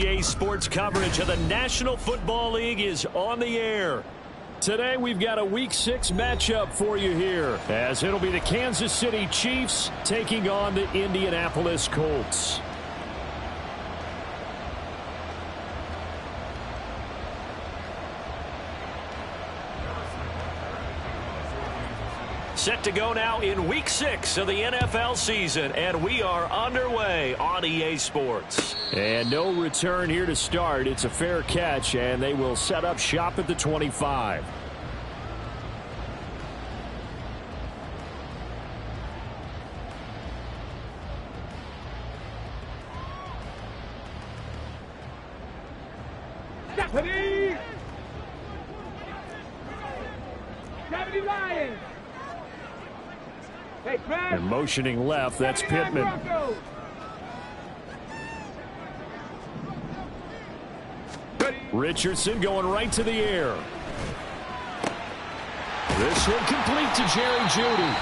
EA Sports coverage of the National Football League is on the air. Today we've got a Week 6 matchup for you here, as it'll be the Kansas City Chiefs taking on the Indianapolis Colts. Set to go now in Week 6 of the NFL season, and we are underway on EA Sports. And no return here to start. It's a fair catch, and they will set up shop at the 25. Deputy! Deputy Lions! Hey, and motioning left, that's Pittman. Richardson going right to the air. This one complete to Jerry Jeudy.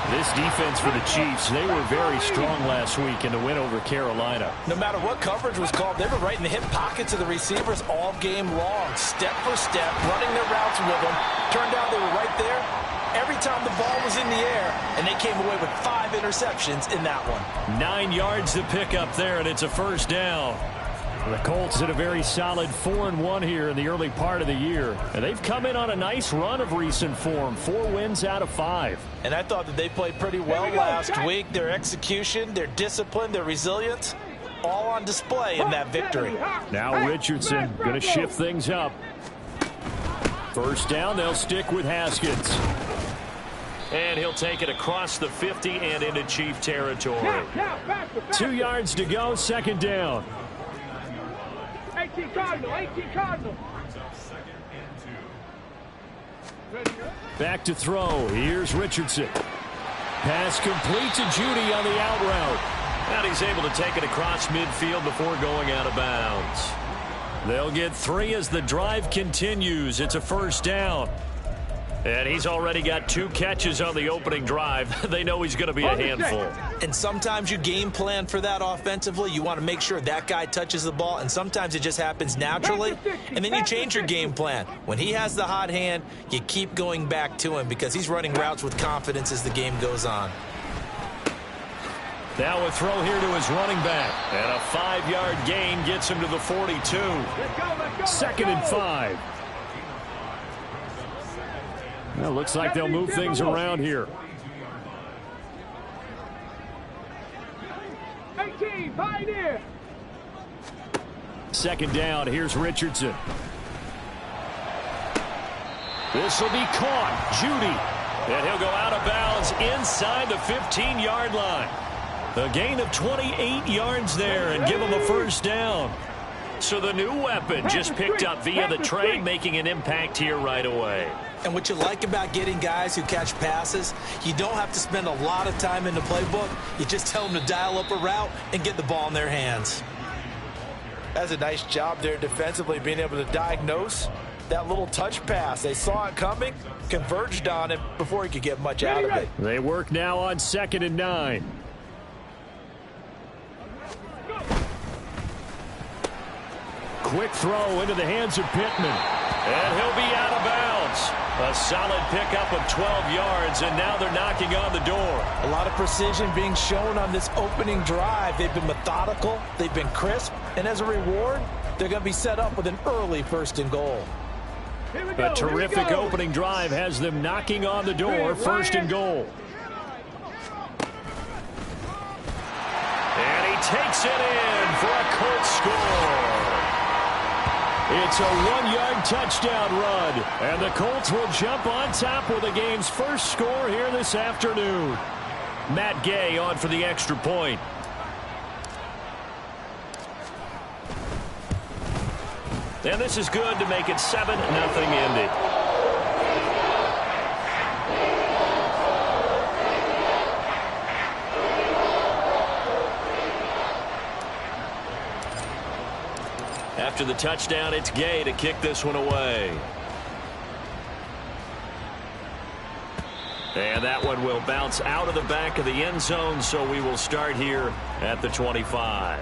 This defense for the Chiefs, they were very strong last week in the win over Carolina. No matter what coverage was called, they were right in the hip pockets of the receivers all game long, step for step, running their routes with them. Turned out they were right there every time the ball was in the air, and they came away with 5 interceptions in that one. 9 yards to pick up there, and it's a first down. The Colts had a very solid 4-1 here in the early part of the year, and they've come in on a nice run of recent form, 4 wins out of 5. And I thought that they played pretty well last week. Their execution, their discipline, their resilience, all on display in that victory. Now Richardson going to shift things up. First down, they'll stick with Haskins. And he'll take it across the 50 and into Chief territory. 2 yards to go, second down. 18 Cardinal. Back to throw. Here's Richardson. Pass complete to Jeudy on the out route. And he's able to take it across midfield before going out of bounds. They'll get 3 as the drive continues. It's a first down. And he's already got 2 catches on the opening drive. They know he's going to be a handful. And sometimes you game plan for that offensively. You want to make sure that guy touches the ball, and sometimes it just happens naturally. And then you change your game plan. When he has the hot hand, you keep going back to him because he's running routes with confidence as the game goes on. Now a throw here to his running back. And a 5-yard gain gets him to the 42. Second and 5. Well, looks like they'll move things around here. 18, Pioneer. Second down, here's Richardson. This will be caught. Jeudy. And he'll go out of bounds inside the 15-yard line. A gain of 28 yards there and give him a first down. So the new weapon just picked up via the trade, making an impact here right away. And what you like about getting guys who catch passes, you don't have to spend a lot of time in the playbook. You just tell them to dial up a route and get the ball in their hands. That's a nice job there defensively, being able to diagnose that little touch pass. They saw it coming, converged on it before he could get much out of it. They work now on 2nd and 9. Quick throw into the hands of Pittman. And he'll be out of bounds. A solid pickup of 12 yards, and now they're knocking on the door. A lot of precision being shown on this opening drive. They've been methodical, they've been crisp, and as a reward, they're going to be set up with an early 1st and goal. A terrific opening drive has them knocking on the door, 1st and goal. And he takes it in for a Colts score. It's a 1-yard touchdown run, and the Colts will jump on top with the game's first score here this afternoon. Matt Gay on for the extra point. And this is good to make it 7-0 Indy. After the touchdown, it's Gay to kick this one away. And that one will bounce out of the back of the end zone, so we will start here at the 25.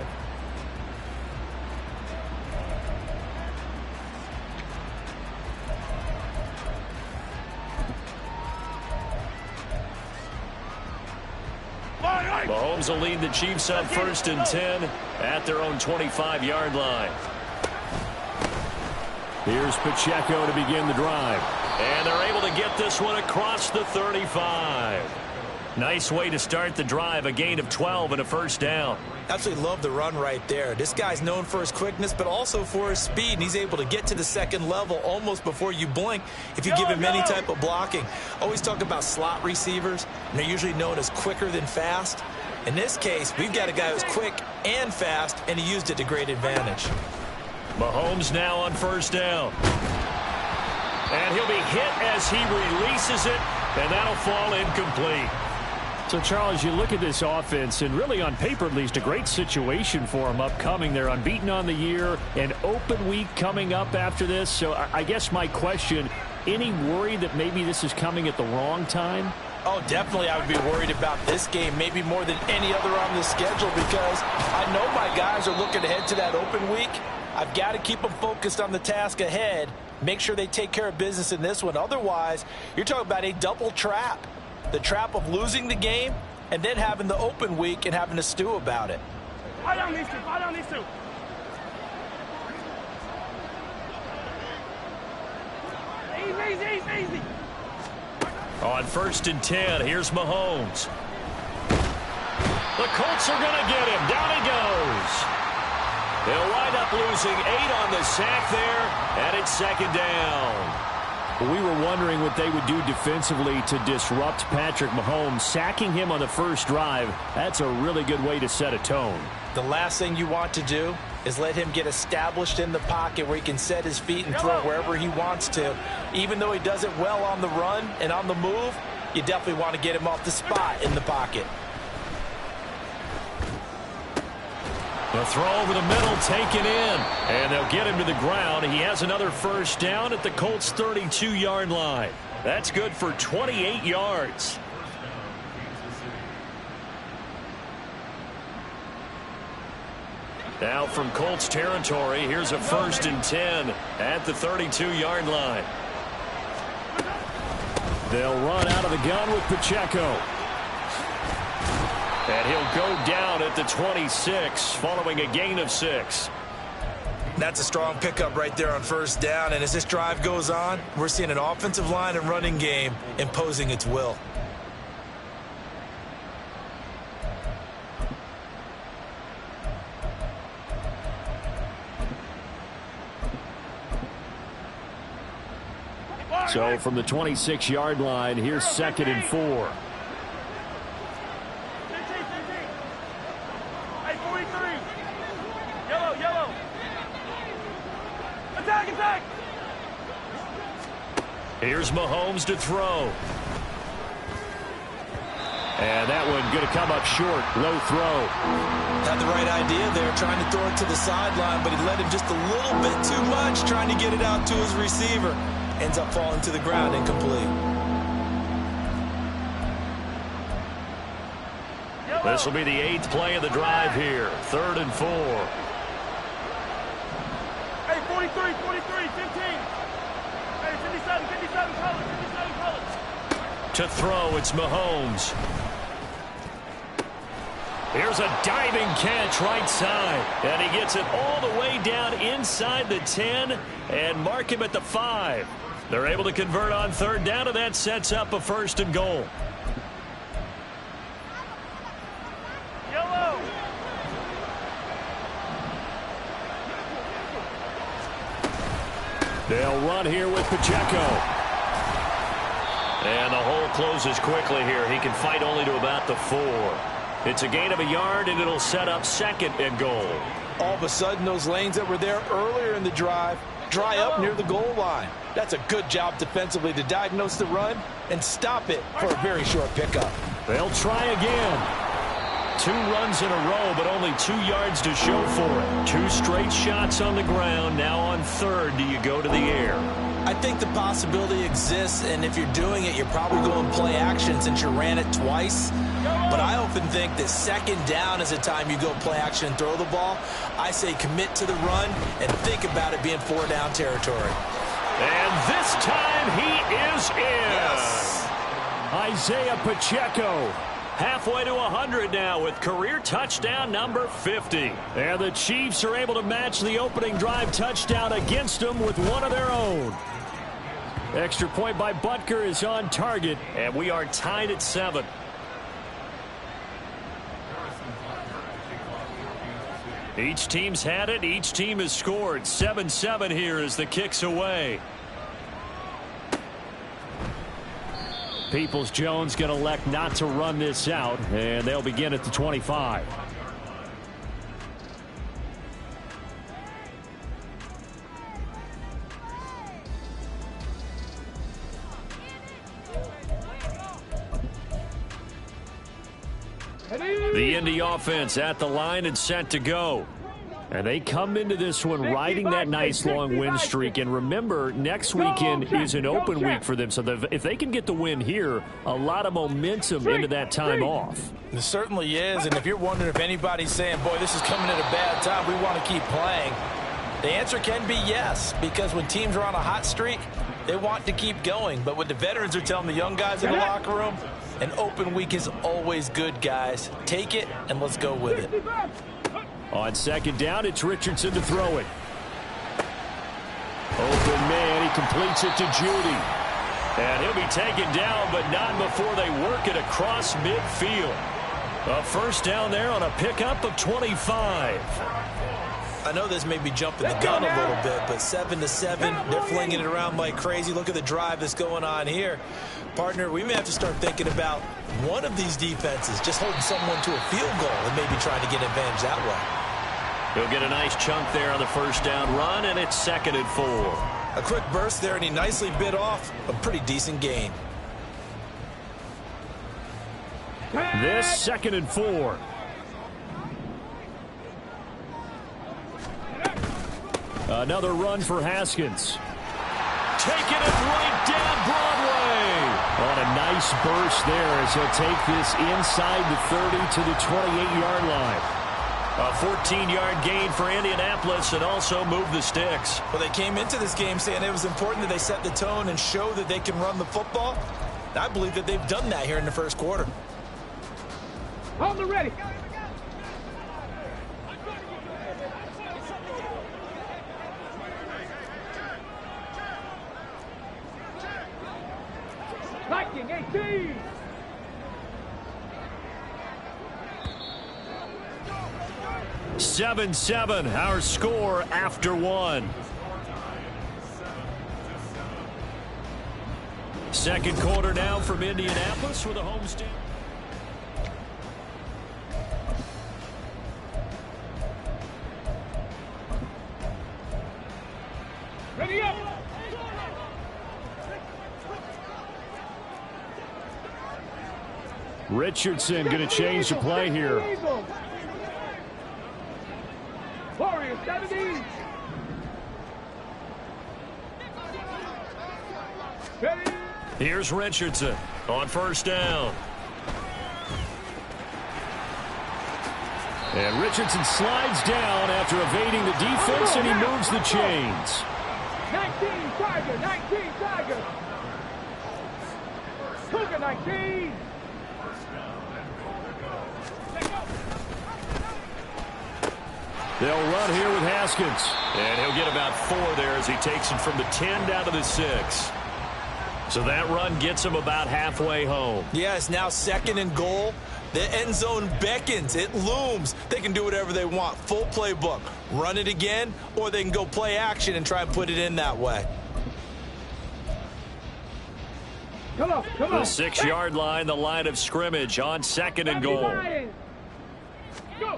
Mahomes will lead the Chiefs on 1st and 10 at their own 25-yard line. Here's Pacheco to begin the drive. And they're able to get this one across the 35. Nice way to start the drive, a gain of 12 and a first down. Absolutely love the run right there. This guy's known for his quickness, but also for his speed, and he's able to get to the second level almost before you blink if you give him any type of blocking. Always talk about slot receivers, and they're usually known as quicker than fast. In this case, we've got a guy who's quick and fast, and he used it to great advantage. Mahomes now on first down. And he'll be hit as he releases it, and that'll fall incomplete. So, Charles, you look at this offense, and really on paper at least, a great situation for them upcoming. They're unbeaten on the year, an open week coming up after this. So I guess my question, any worry that maybe this is coming at the wrong time? Oh, definitely I would be worried about this game, maybe more than any other on the schedule, because I know my guys are looking ahead to that open week. I've got to keep them focused on the task ahead, make sure they take care of business in this one. Otherwise, you're talking about a double trap. The trap of losing the game and then having the open week and having to stew about it. Fight on these two. Fight on these two. Easy. On 1st and 10, here's Mahomes. The Colts are going to get him. Down he goes. They'll wind up losing 8 on the sack there, and it's 2nd down. We were wondering what they would do defensively to disrupt Patrick Mahomes. Sacking him on the first drive, that's a really good way to set a tone. The last thing you want to do is let him get established in the pocket where he can set his feet and throw wherever he wants to. Even though he does it well on the run and on the move, you definitely want to get him off the spot in the pocket. The throw over the middle taken in, and they'll get him to the ground. He has another first down at the Colts' 32-yard line. That's good for 28 yards. Now from Colts territory, here's a 1st and 10 at the 32-yard line. They'll run out of the gun with Pacheco. And he'll go down at the 26 following a gain of 6. That's a strong pickup right there on first down. And as this drive goes on, we're seeing an offensive line and running game imposing its will. So from the 26-yard line, here's 2nd and 4. Here's Mahomes to throw. And that one going to come up short. Low throw. Had the right idea there, trying to throw it to the sideline, but he led him just a little bit too much, trying to get it out to his receiver. Ends up falling to the ground incomplete. This will be the 8th play of the drive here. 3rd and 4. Hey, 43, 15. Hey, 57 colors. To throw, it's Mahomes. Here's a diving catch right side. And he gets it all the way down inside the 10 and mark him at the 5. They're able to convert on 3rd down, and that sets up a 1st and goal. Yellow. They'll run here with Pacheco. And the hole closes quickly here. He can fight only to about the 4. It's a gain of a yard, and it'll set up 2nd and goal. All of a sudden, those lanes that were there earlier in the drive dry up near the goal line. That's a good job defensively to diagnose the run and stop it for a very short pickup. They'll try again. 2 runs in a row, but only 2 yards to show for it. 2 straight shots on the ground. Now on 3rd, do you go to the air? I think the possibility exists, and if you're doing it, you're probably going play action since you ran it twice. But I often think that 2nd down is the time you go play action and throw the ball. I say commit to the run and think about it being 4-down territory. And this time he is in. Yes. Isaiah Pacheco Halfway to 100 now with career touchdown number 50. And the Chiefs are able to match the opening drive touchdown against them with one of their own. Extra point by Butker is on target. And we are tied at 7. Each team's had it. Each team has scored. 7-7 here as the kick's away. Peoples-Jones going to elect not to run this out, and they'll begin at the 25. The Indy offense at the line and set to go. And they come into this one riding that nice long win streak. And remember, next weekend is an open week for them. So if they can get the win here, a lot of momentum into that time off. It certainly is. And if you're wondering if anybody's saying, boy, this is coming at a bad time, we want to keep playing, the answer can be yes. Because when teams are on a hot streak, they want to keep going. But what the veterans are telling the young guys in the locker room, an open week is always good, guys. Take it and let's go with it. On second down, it's Richardson to throw it. Open man, he completes it to Judy. And he'll be taken down, but not before they work it across midfield. A first down there on a pickup of 25. I know this may be jumping the gun a little bit, but 7-7, they're flinging it around like crazy. Look at the drive that's going on here. Partner, we may have to start thinking about one of these defenses just holding someone to a field goal and maybe trying to get an advantage that way. He'll get a nice chunk there on the first down run, and it's 2nd and 4. A quick burst there, and he nicely bit off a pretty decent gain. This 2nd and 4. Another run for Haskins. Taking it right down Broadway. On a nice burst there as he'll take this inside the 30 to the 28-yard line. A 14-yard gain for Indianapolis and also move the sticks. Well, they came into this game saying it was important that they set the tone and show that they can run the football. I believe that they've done that here in the first quarter. Hold it ready. Viking 18. Seven, our score after 1. Second quarter now from Indianapolis with a homestand. Ready up. Richardson going to change the play here. Warriors 70. Ready. Here's Richardson on first down. And Richardson slides down after evading the defense, and he moves the chains. 19 Tiger, 19 Tiger. Cougar 19. They'll run here with Haskins. And he'll get about 4 there as he takes him from the 10 down to the 6. So that run gets him about halfway home. Yeah, it's now 2nd and goal. The end zone beckons. It looms. They can do whatever they want. Full playbook. Run it again, or they can go play action and try and put it in that way. Come on. The 6-yard line, the line of scrimmage on 2nd and goal. Go.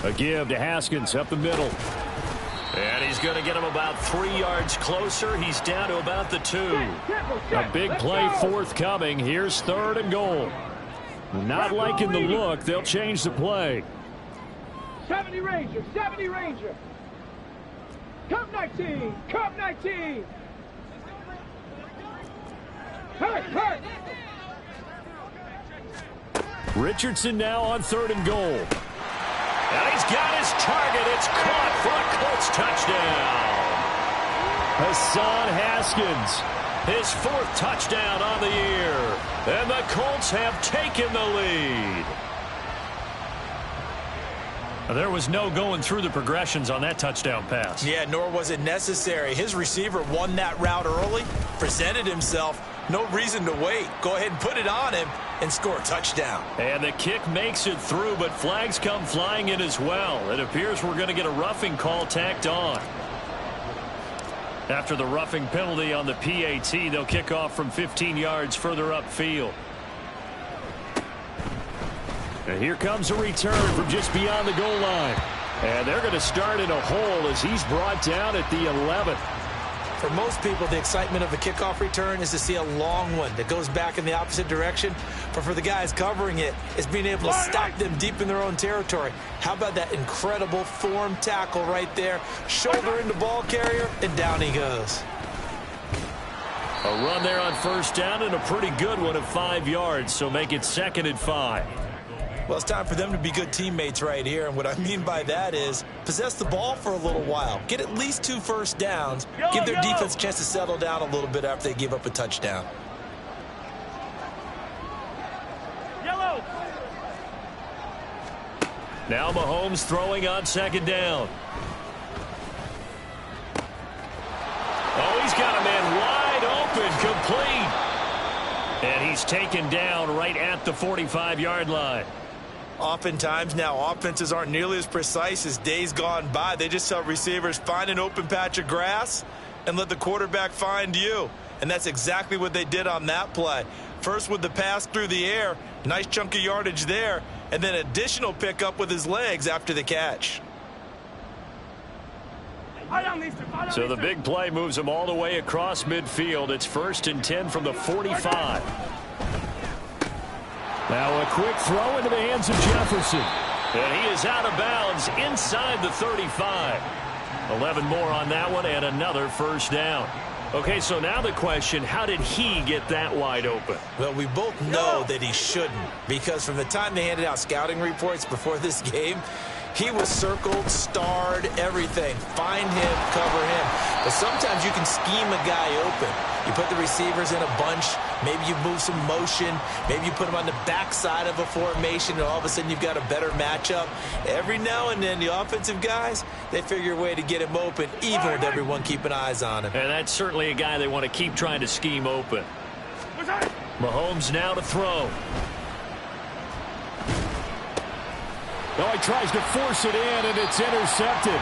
A give to Haskins up the middle. And he's going to get him about 3 yards closer. He's down to about the 2. A big play forthcoming. Here's 3rd and goal. Not liking the look. They'll change the play. 70 Ranger, 70 Ranger. Cup 19, Cup 19. Hurt. Richardson now on 3rd and goal. And he's got his target. It's caught for a Colts touchdown. Hassan Haskins His 4th touchdown on the year. And the Colts have taken the lead. There was no going through the progressions on that touchdown pass. Yeah, nor was it necessary. His receiver won that route early, presented himself. No reason to wait. Go ahead and put it on him and score a touchdown. And the kick makes it through, but flags come flying in as well. It appears we're going to get a roughing call tacked on. After the roughing penalty on the PAT, they'll kick off from 15 yards further upfield. And here comes a return from just beyond the goal line. And they're going to start in a hole as he's brought down at the 11th. For most people, the excitement of a kickoff return is to see a long one that goes back in the opposite direction. But for the guys covering it, it's being able to stop them deep in their own territory. How about that incredible form tackle right there? Shoulder into ball carrier, and down he goes. A run there on first down and a pretty good one of 5 yards, so make it 2nd and 5. Well, it's time for them to be good teammates right here. And what I mean by that is possess the ball for a little while. Get at least 2 first downs. Give their defense a chance to settle down a little bit after they give up a touchdown. Yellow. Now Mahomes throwing on 2nd down. Oh, he's got a man wide open, complete. And he's taken down right at the 45-yard line. Oftentimes now offenses aren't nearly as precise as days gone by. They just tell receivers, find an open patch of grass and let the quarterback find you. And that's exactly what they did on that play. First with the pass through the air, nice chunk of yardage there, and then additional pickup with his legs after the catch. So the big play moves them all the way across midfield. It's 1st and 10 from the 45. Now a quick throw into the hands of Jefferson. And he is out of bounds inside the 35. 11 more on that one and another first down. Okay, so now the question, how did he get that wide open? Well, we both know that he shouldn't, because from the time they handed out scouting reports before this game, he was circled, starred, everything. Find him, cover him. But sometimes you can scheme a guy open. You put the receivers in a bunch. Maybe you move some motion. Maybe you put them on the backside of a formation, and all of a sudden you've got a better matchup. Every now and then, the offensive guys, they figure a way to get him open, even with everyone keeping eyes on him. And that's certainly a guy they want to keep trying to scheme open. Mahomes now to throw. Oh, he tries to force it in, and it's intercepted.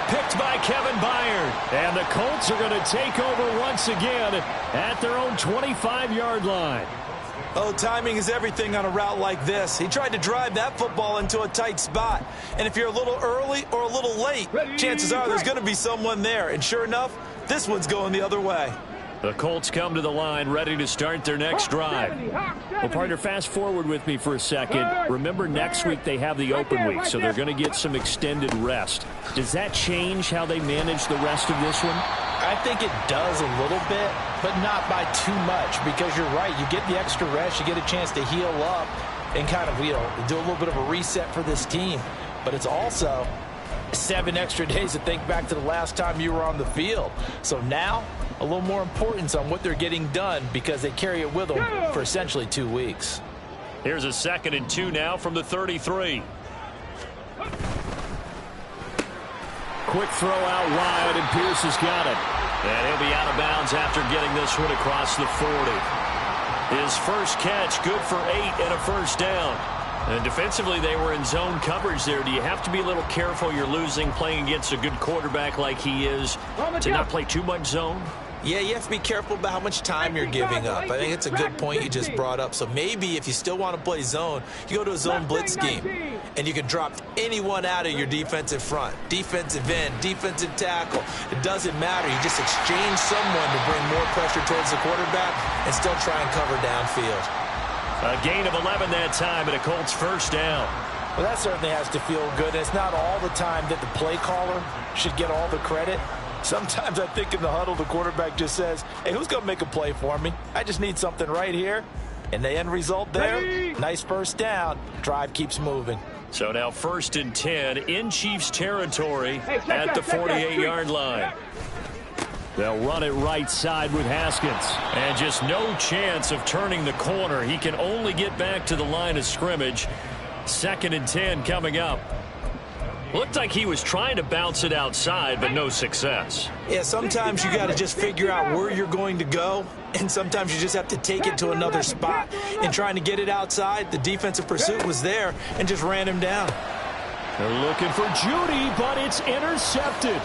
Picked by Kevin Byard. And the Colts are going to take over once again at their own 25-yard line. Oh, timing is everything on a route like this. He tried to drive that football into a tight spot. And if you're a little early or a little late, chances are there's going to be someone there. And sure enough, this one's going the other way. The Colts come to the line ready to start their next drive. Well, partner, fast forward with me for a second. Remember, next week they have the open week, so they're going to get some extended rest. Does that change how they manage the rest of this one? I think it does a little bit, but not by too much, because you're right. You get the extra rest. You get a chance to heal up and kind of, do a little bit of a reset for this team. But it's also 7 extra days to think back to the last time you were on the field. So now, a little more importance on what they're getting done, because they carry it with them for essentially 2 weeks. Here's a 2nd and 2 now from the 33. Quick throw out wide, and Pierce has got it. And he'll be out of bounds after getting this one across the 40. His first catch, good for 8 and a first down. And defensively, they were in zone coverage there. Do you have to be a little careful you're losing playing against a good quarterback like he is to not play too much zone? Yeah, you have to be careful about how much time you're giving up. I think it's a good point you just brought up. So maybe if you still want to play zone, you go to a zone blitz scheme, and you can drop anyone out of your defensive front, defensive end, defensive tackle. It doesn't matter. You just exchange someone to bring more pressure towards the quarterback and still try and cover downfield. A gain of 11 that time and a Colts first down. Well, that certainly has to feel good. It's not all the time that the play caller should get all the credit. Sometimes I think in the huddle, the quarterback just says, hey, who's going to make a play for me? I just need something right here. And the end result there, nice first down. Drive keeps moving. So now 1st and 10 in Chiefs territory at the 48-yard line. They'll run it right side with Haskins. And just no chance of turning the corner. He can only get back to the line of scrimmage. 2nd and 10 coming up. Looked like he was trying to bounce it outside, but no success. Yeah, sometimes you got to just figure out where you're going to go, and sometimes you just have to take it to another spot. And trying to get it outside, the defensive pursuit was there and just ran him down. They're looking for Judy, but it's intercepted.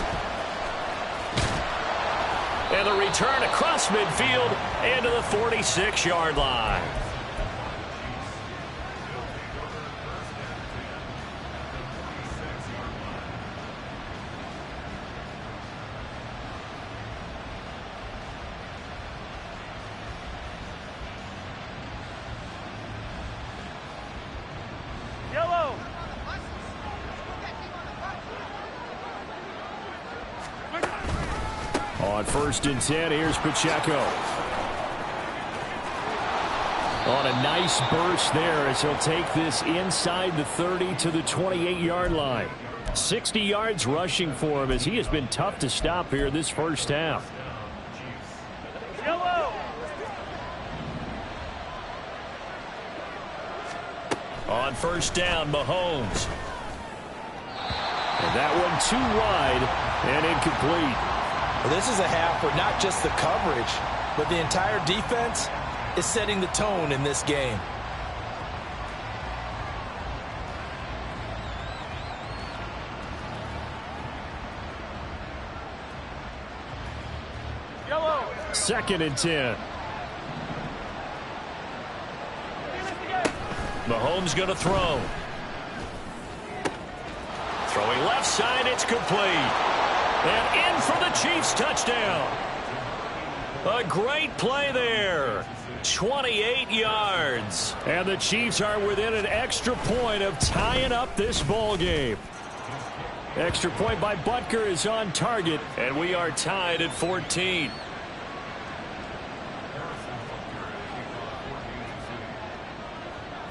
And the return across midfield and to the 46-yard line. Yellow. On 1st and 10, here's Pacheco. On a nice burst there as he'll take this inside the 30 to the 28-yard line. 60 yards rushing for him as he has been tough to stop here this first half. Yellow. On 1st down, Mahomes. And that one too wide and incomplete. Well, this is a half where not just the coverage, but the entire defense is setting the tone in this game. Yellow. 2nd and 10. Mahomes going to throw. Throwing left side, it's complete. And in for the Chiefs touchdown. A great play there. 28 yards. And the Chiefs are within an extra point of tying up this ball game. Extra point by Butker is on target. And we are tied at 14.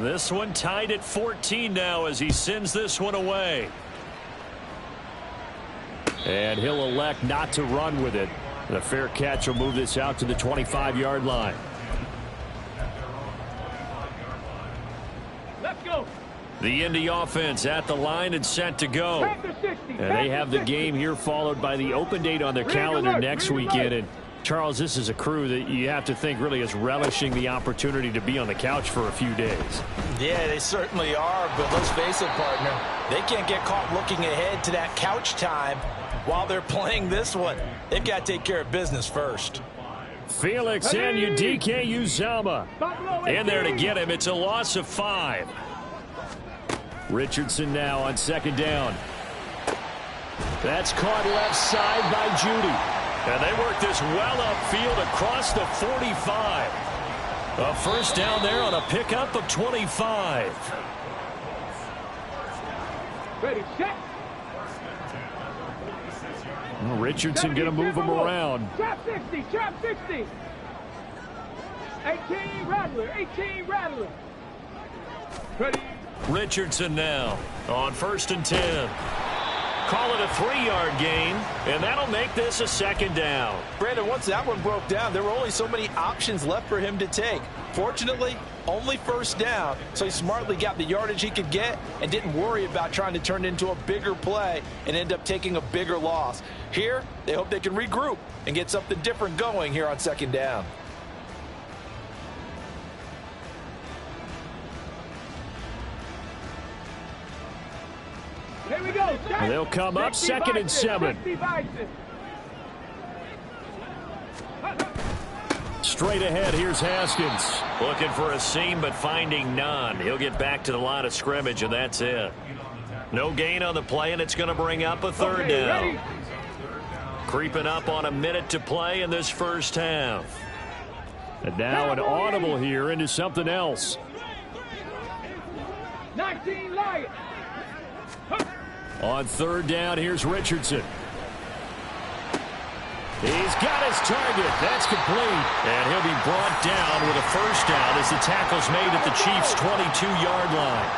This one tied at 14 now as he sends this one away. And he'll elect not to run with it. The fair catch will move this out to the 25-yard line. Let's go. The Indy offense at the line and set to go. And they have the game here followed by the open date on their calendar next weekend. And Charles, this is a crew that you have to think really is relishing the opportunity to be on the couch for a few days. Yeah, they certainly are, but let's face it, partner. They can't get caught looking ahead to that couch time while they're playing this one. They've got to take care of business first. Felix and Udike Uzama In there to get him. It's a loss of 5. Richardson now on 2nd down. That's caught left side by Judy. And they work this well upfield across the 45. A first down there on a pickup of 25. Ready, set. Richardson going to move him around. Trap 60, trap 60. 18 Rattler, 18 Rattler. Ready. Richardson now on 1st and 10. Call it a 3-yard gain, and that'll make this a 2nd down. Brandon, once that one broke down, there were only so many options left for him to take. Fortunately, only 1st down, so he smartly got the yardage he could get and didn't worry about trying to turn it into a bigger play and end up taking a bigger loss. Here, they hope they can regroup and get something different going here on 2nd down. Here we go. And they'll come up 2nd and 7. Straight ahead, here's Haskins. Looking for a seam, but finding none. He'll get back to the line of scrimmage, and that's it. No gain on the play, and it's going to bring up a 3rd down. Ready. Creeping up on a minute to play in this first half. And now an audible here into something else. 19 Lions. On 3rd down, here's Richardson. He's got his target. That's complete. And he'll be brought down with a first down as the tackle's made at the Chiefs' 22-yard line.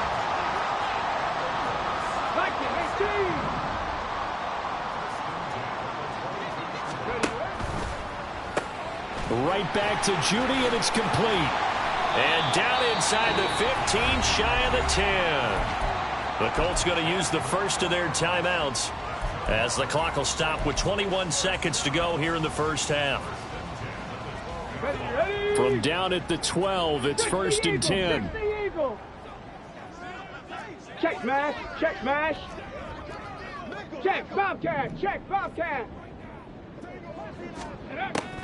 Right back to Judy, and it's complete. And down inside the 15, shy of the 10. The Colts going to use the first of their timeouts as the clock will stop with 21 seconds to go here in the first half. From down at the 12, it's first and 10. Check smash, check smash. Check Bobcat, check Bobcat.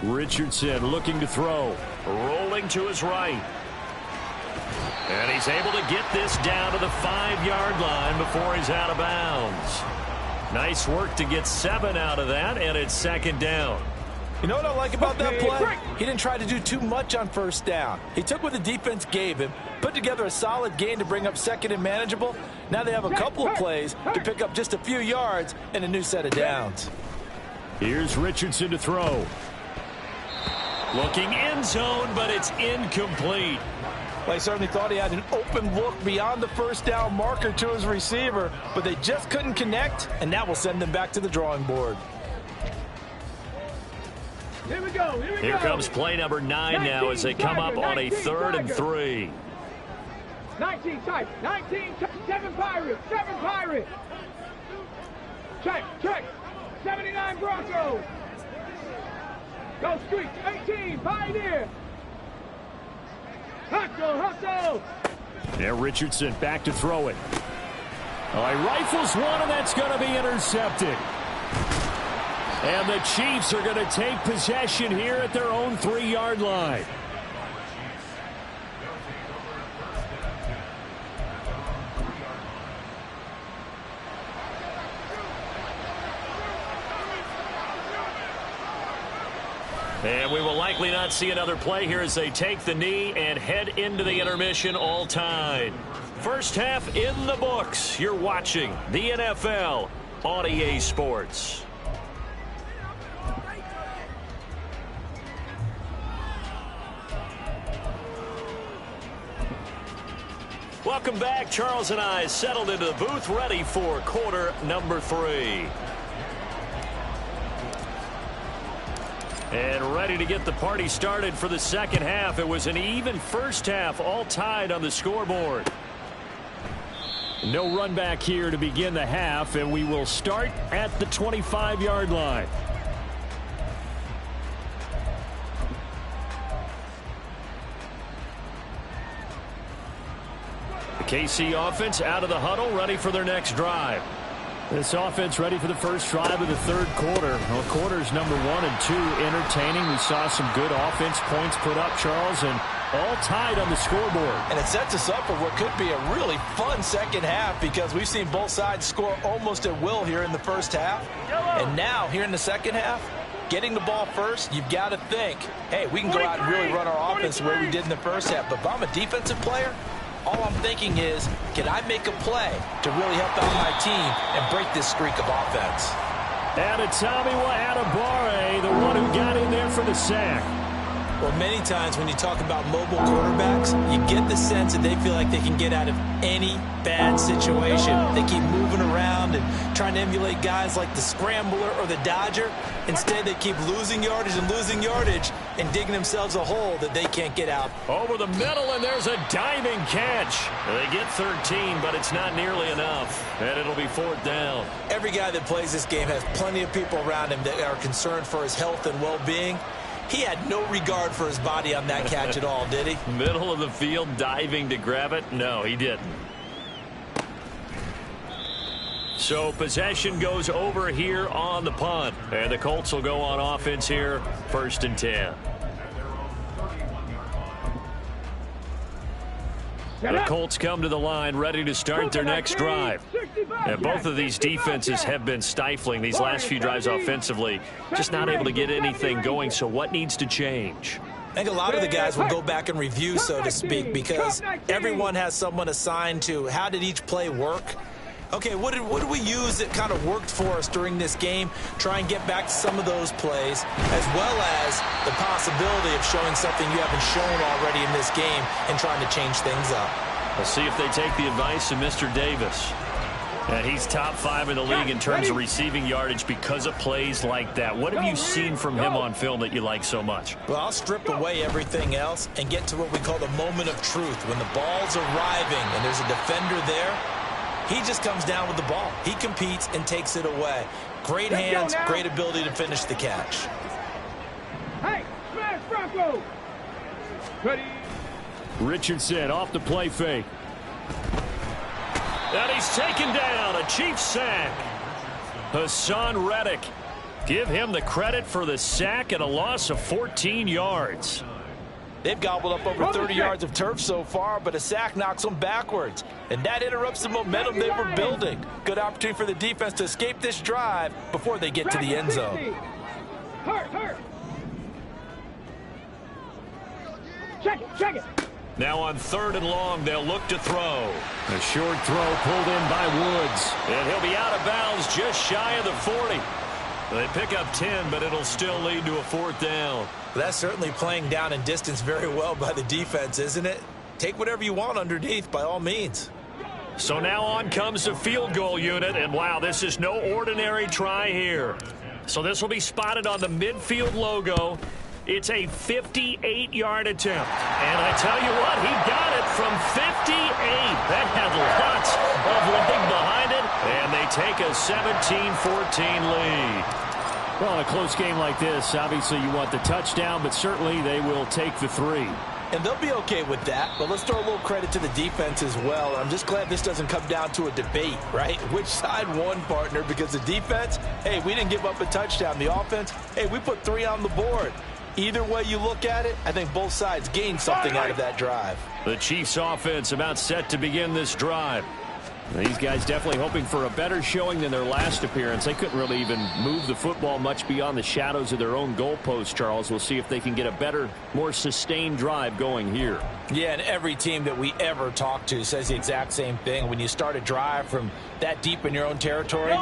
Richardson looking to throw. Rolling to his right. And he's able to get this down to the 5-yard line before he's out of bounds. Nice work to get 7 out of that, and it's second down. You know what I like about that play? He didn't try to do too much on first down. He took what the defense gave him, put together a solid gain to bring up second and manageable. Now they have a couple of plays to pick up just a few yards and a new set of downs. Here's Richardson to throw. Looking end zone, but it's incomplete. Well, he certainly thought he had an open look beyond the first down marker to his receiver, but they just couldn't connect, and that will send them back to the drawing board. Here we go, here we go. Here comes play number 9 now as they come up on a 3rd and 3. 19 type, 19 type, 7 Pirates, 7 Pirates. Check, check, 79 Broncos. Go Street, 18, Pioneer. Hustle, hustle. Now Richardson back to throw it. Oh, he rifles one, and that's going to be intercepted. And the Chiefs are going to take possession here at their own 3-yard line. And we will likely not see another play here as they take the knee and head into the intermission all tied. First half in the books. You're watching the NFL on EA Sports. Welcome back. Charles and I settled into the booth ready for quarter number 3. And ready to get the party started for the second half. It was an even first half, all tied on the scoreboard. No run back here to begin the half, and we will start at the 25-yard line. The KC offense out of the huddle, ready for their next drive. This offense ready for the first drive of the third quarter. Well, quarters number 1 and 2 entertaining. We saw some good offense points put up, Charles, and all tied on the scoreboard. And it sets us up for what could be a really fun second half because we've seen both sides score almost at will here in the first half. And now, here in the second half, getting the ball first, you've got to think, hey, we can go out and really run our offense the way we did in the first half. But if I'm a defensive player, all I'm thinking is, can I make a play to really help out my team and break this streak of offense? And it's Tommy Adebawore, the one who got in there for the sack. Well, many times when you talk about mobile quarterbacks, you get the sense that they feel like they can get out of any bad situation. They keep moving around and trying to emulate guys like the Scrambler or the Dodger. Instead, they keep losing yardage and digging themselves a hole that they can't get out. Over the middle, and there's a diving catch. They get 13, but it's not nearly enough, and it'll be 4th down. Every guy that plays this game has plenty of people around him that are concerned for his health and well-being. He had no regard for his body on that catch at all, did he? Middle of the field, diving to grab it? No, he didn't. So possession goes over here on the punt. And the Colts will go on offense here, 1st and 10. The Colts come to the line ready to start their next drive. And both of these defenses have been stifling these last few drives offensively. Just not able to get anything going, so what needs to change? I think a lot of the guys will go back and review, so to speak, because everyone has someone assigned to how did each play work. Okay, what did we use that kind of worked for us during this game? Try and get back to some of those plays, as well as the possibility of showing something you haven't shown already in this game and trying to change things up. We'll see if they take the advice of Mr. Davis. And he's top 5 in the league in terms of receiving yardage because of plays like that. What have you seen from him on film that you like so much? Well, I'll strip away everything else and get to what we call the moment of truth. When the ball's arriving and there's a defender there, he just comes down with the ball. He competes and takes it away. Great hands, great ability to finish the catch. Hey, smash Bronco! Ready? Richardson off the play fake. And he's taken down. A Chiefs sack. Hassan Reddick. Give him the credit for the sack and a loss of 14 yards. They've gobbled up over 30 yards of turf so far, but a sack knocks them backwards. And that interrupts the momentum they were building. Good opportunity for the defense to escape this drive before they get to the end zone. Hurt. Check it. Now on 3rd and long, they'll look to throw. A short throw pulled in by Woods. And he'll be out of bounds just shy of the 40. They pick up 10, but it'll still lead to a 4th down. That's certainly playing down in distance very well by the defense, isn't it? Take whatever you want underneath, by all means. So now on comes the field goal unit, and wow, this is no ordinary try here. So this will be spotted on the midfield logo. It's a 58-yard attempt. And I tell you what, he got it from 58. That had lots of leg behind it, and they take a 17-14 lead. Well, in a close game like this, obviously you want the touchdown, but certainly they will take the 3. And they'll be okay with that, but let's throw a little credit to the defense as well. I'm just glad this doesn't come down to a debate, right? Which side won, partner? Because the defense, hey, we didn't give up a touchdown. The offense, hey, we put 3 on the board. Either way you look at it, I think both sides gained something out of that drive. The Chiefs offense about set to begin this drive. These guys definitely hoping for a better showing than their last appearance. They couldn't really even move the football much beyond the shadows of their own goalpost, Charles. We'll see if they can get a better, more sustained drive going here. Yeah, and every team that we ever talk to says the exact same thing. When you start a drive from that deep in your own territory,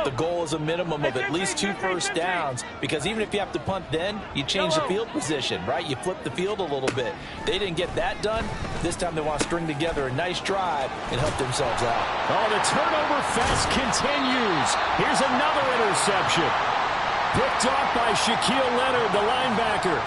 the goal is a minimum of at least 2 first downs, because even if you have to punt then, you change the field position, right? You flip the field a little bit. They didn't get that done. This time they want to string together a nice drive and help themselves out. Oh, the turnover fest continues. Here's another interception. Picked off by Shaquille Leonard, the linebacker.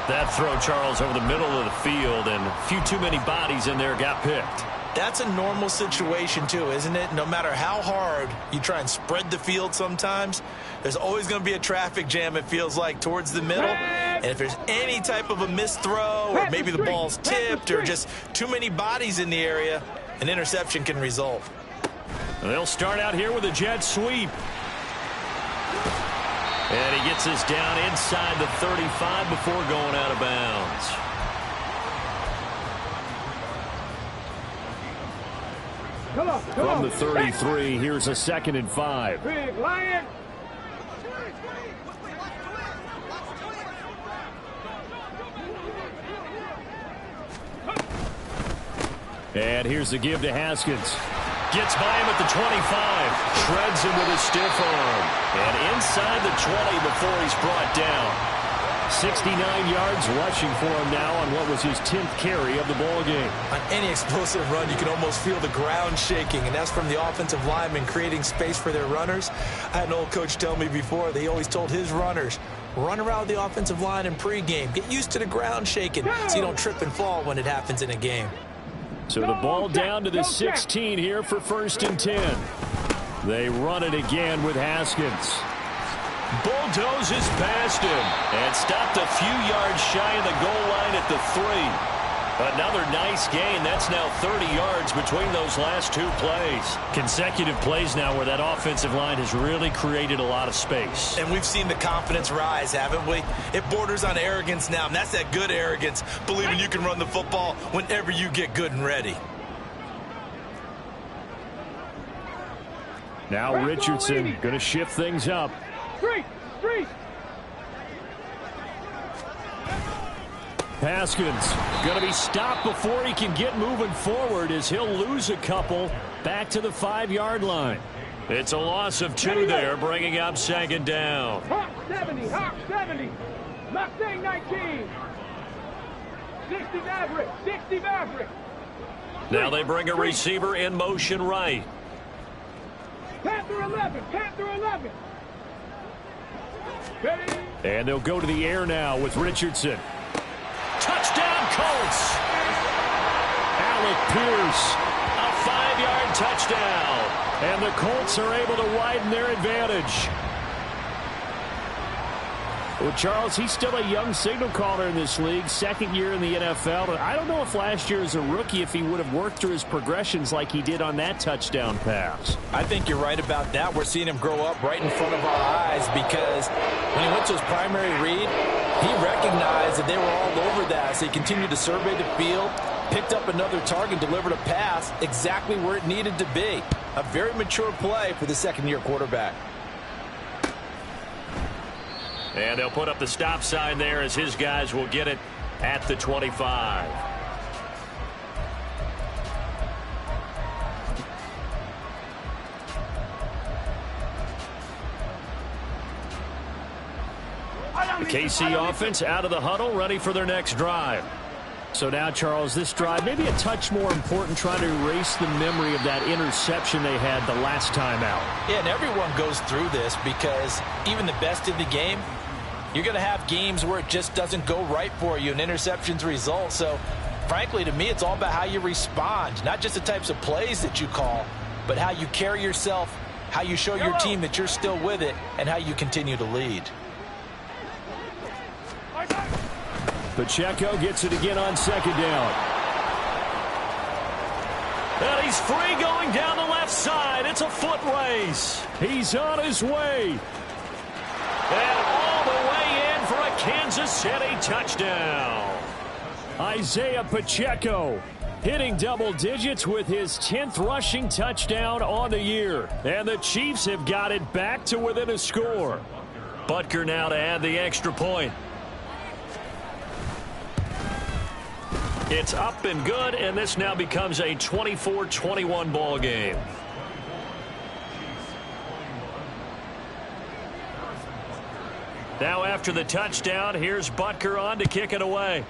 That throw, Charles, over the middle of the field, and a few too many bodies in there got picked. That's a normal situation, too, isn't it? No matter how hard you try and spread the field sometimes, there's always going to be a traffic jam, it feels like, towards the middle. And if there's any type of a missed throw, or maybe the ball's tipped, or just too many bodies in the area, an interception can result. They'll start out here with a jet sweep. And he gets us down inside the 35 before going out of bounds. From the 33, here's a 2nd and 5. Big Lion. And here's the give to Haskins. Gets by him at the 25. Shreds him with his stiff arm. And inside the 20 before he's brought down. 69 yards rushing for him now on what was his 10th carry of the ball game. On any explosive run, you can almost feel the ground shaking, and that's from the offensive linemen creating space for their runners. I had an old coach tell me before, they always told his runners, run around the offensive line in pregame. Get used to the ground shaking so you don't trip and fall when it happens in a game. So the ball down to the 16 here for 1st and 10. They run it again with Haskins. Bulldozes past him and stopped a few yards shy of the goal line at the 3. Another nice gain. That's now 30 yards between those last 2 plays. Consecutive plays now where that offensive line has really created a lot of space. And we've seen the confidence rise, haven't we? It borders on arrogance now, and that's that good arrogance, believing you can run the football whenever you get good and ready. Now Richardson going to shift things up. Street. Haskins going to be stopped before he can get moving forward as he'll lose a couple back to the 5-yard line. It's a loss of 2 there, bringing up 2nd down. Hawk 70. Mustang 19. 60 Maverick. Now they bring a receiver in motion right. Panther 11. Panther 11. Ready? And they'll go to the air now with Richardson. Touchdown, Colts. Alec Pierce. A 5-yard touchdown. And the Colts are able to widen their advantage. Well, Charles, he's still a young signal caller in this league, second year in the NFL. But I don't know if last year as a rookie, if he would have worked through his progressions like he did on that touchdown pass. I think you're right about that. We're seeing him grow up right in front of our eyes because when he went to his primary read, he recognized that they were all over that. So he continued to survey the field, picked up another target, delivered a pass exactly where it needed to be. A very mature play for the second-year quarterback. And they'll put up the stop sign there as his guys will get it at the 25. The KC offense out of the huddle, ready for their next drive. So now, Charles, this drive maybe a touch more important, trying to erase the memory of that interception they had the last time out. Yeah, and everyone goes through this because even the best in the game, you're going to have games where it just doesn't go right for you and interceptions result. So, frankly, to me, it's all about how you respond, not just the types of plays that you call, but how you carry yourself, how you show your team that you're still with it, and how you continue to lead. Pacheco gets it again on second down. And he's free going down the left side. It's a foot race. He's on his way. And all the way in for a Kansas City touchdown. Isaiah Pacheco hitting double digits with his 10th rushing touchdown on the year. And the Chiefs have got it back to within a score. Butker now to add the extra point. It's up and good, and this now becomes a 24-21 ball game. Now after the touchdown, here's Butker on to kick it away.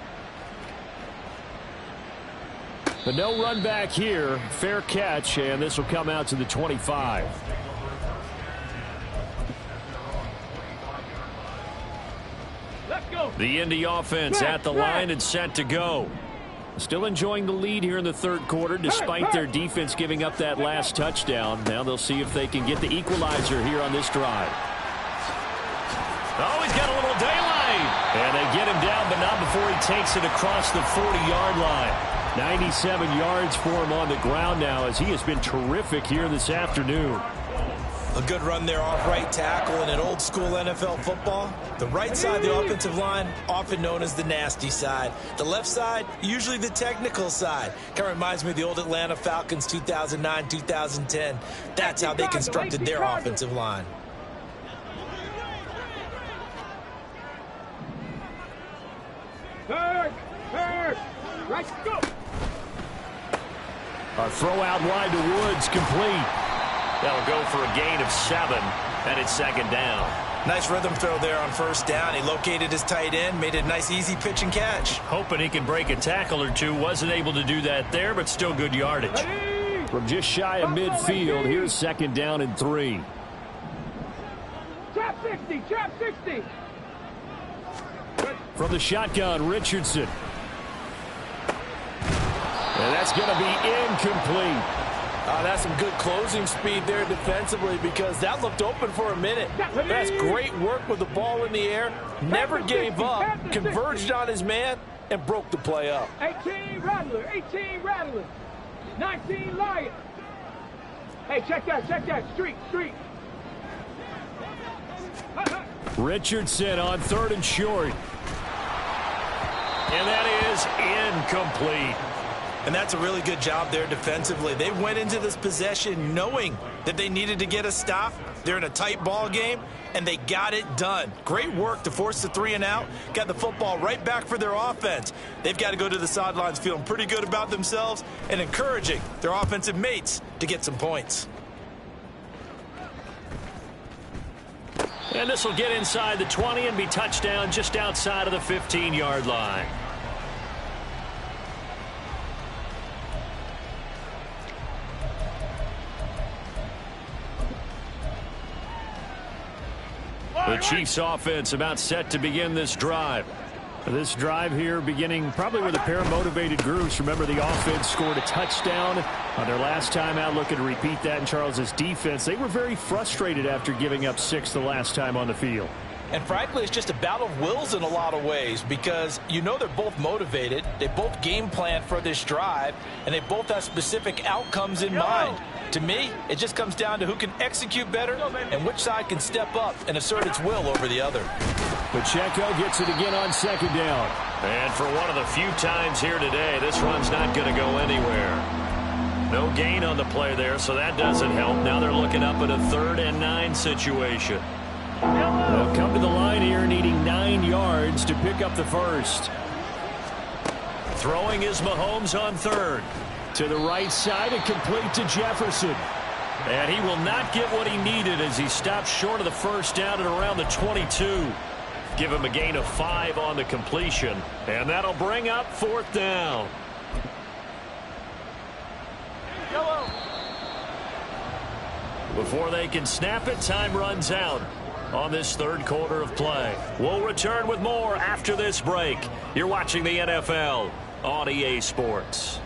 But no run back here. Fair catch, and this will come out to the 25. Let's go. The Indy offense at the line and set to go. Still enjoying the lead here in the third quarter, despite their defense giving up that last touchdown. Now they'll see if they can get the equalizer here on this drive. Oh, he's got a little daylight. And they get him down, but not before he takes it across the 40-yard line. 97 yards for him on the ground now, as he has been terrific here this afternoon. A good run there off right tackle in an old school NFL football. The right side of the offensive line, often known as the nasty side. The left side, usually the technical side. Kind of reminds me of the old Atlanta Falcons 2009, 2010. That's how they constructed their offensive line. Third. Right, go. A throw out wide to Woods, complete. That'll go for a gain of 7, and it's second down. Nice rhythm throw there on first down. He located his tight end, made it a nice easy pitch and catch. Hoping he can break a tackle or two. Wasn't able to do that there, but still good yardage. Ready? From just shy of midfield, here's second down and 3. Trap 60. Trap 60. From the shotgun, Richardson. And that's going to be incomplete. That's some good closing speed there defensively because that looked open for a minute. That's great work with the ball in the air. Never gave up, converged on his man, and broke the play up. 18 Rattler. 18 Rattler. 19 Lion. Hey, check that. Street. Richardson on third and short. And that is incomplete. And that's a really good job there defensively. They went into this possession knowing that they needed to get a stop. They're in a tight ball game, and they got it done. Great work to force the 3 and out. Got the football right back for their offense. They've got to go to the sidelines feeling pretty good about themselves and encouraging their offensive mates to get some points. And this will get inside the 20 and be touchdown just outside of the 15-yard line. The Chiefs offense about set to begin this drive. This drive here beginning probably with a pair of motivated groups. Remember, the offense scored a touchdown on their last time out. Looking to repeat that in Charles's defense. They were very frustrated after giving up 6 the last time on the field. And frankly, it's just a battle of wills in a lot of ways because you know they're both motivated. They both game plan for this drive, and they both have specific outcomes in mind. To me, it just comes down to who can execute better and which side can step up and assert its will over the other. Pacheco gets it again on second down. And for one of the few times here today, this run's not going to go anywhere. No gain on the play there, so that doesn't help. Now they're looking up at a 3rd and 9 situation. They'll come to the line here needing 9 yards to pick up the first. Throwing is Mahomes on 3rd. To the right side and complete to Jefferson. And he will not get what he needed as he stops short of the first down at around the 22. Give him a gain of 5 on the completion. And that'll bring up 4th down. Before they can snap it, time runs out on this 3rd quarter of play. We'll return with more after this break. You're watching the NFL on EA Sports.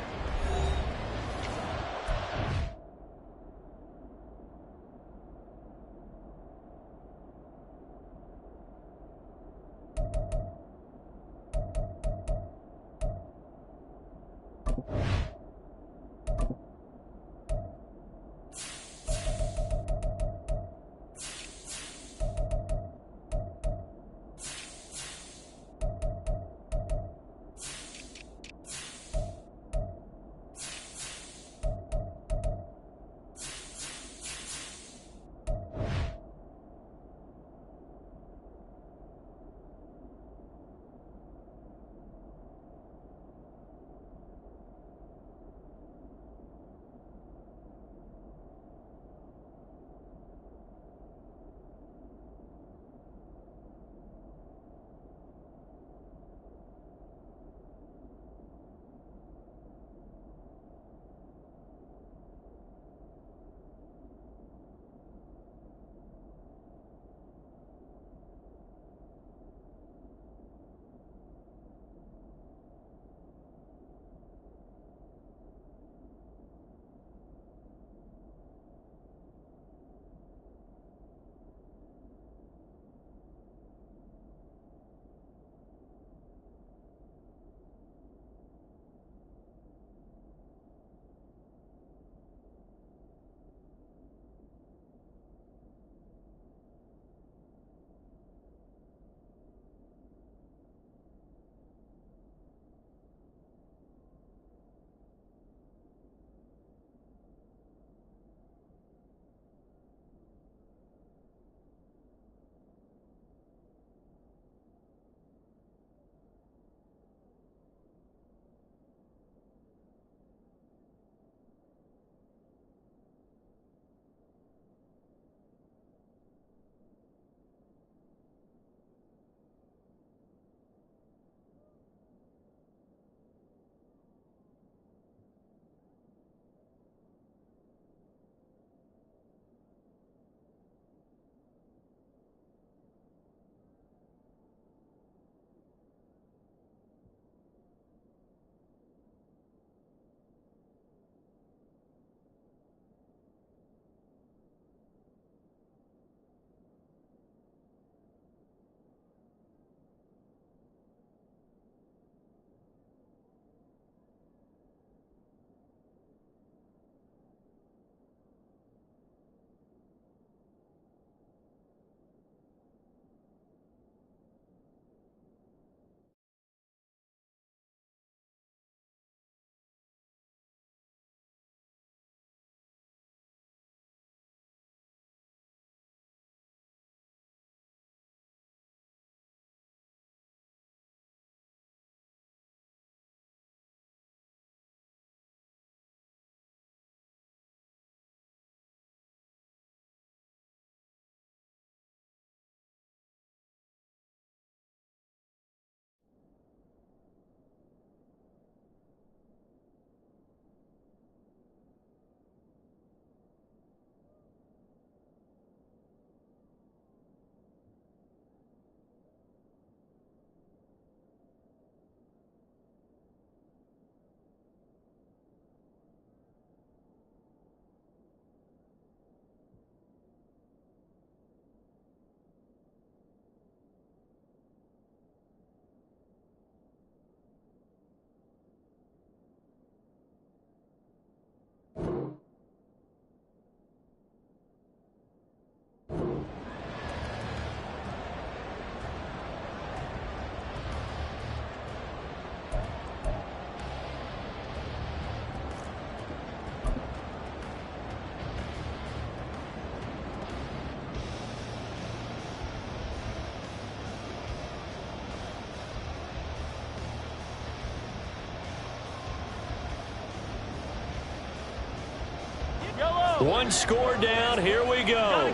One score down. Here we go.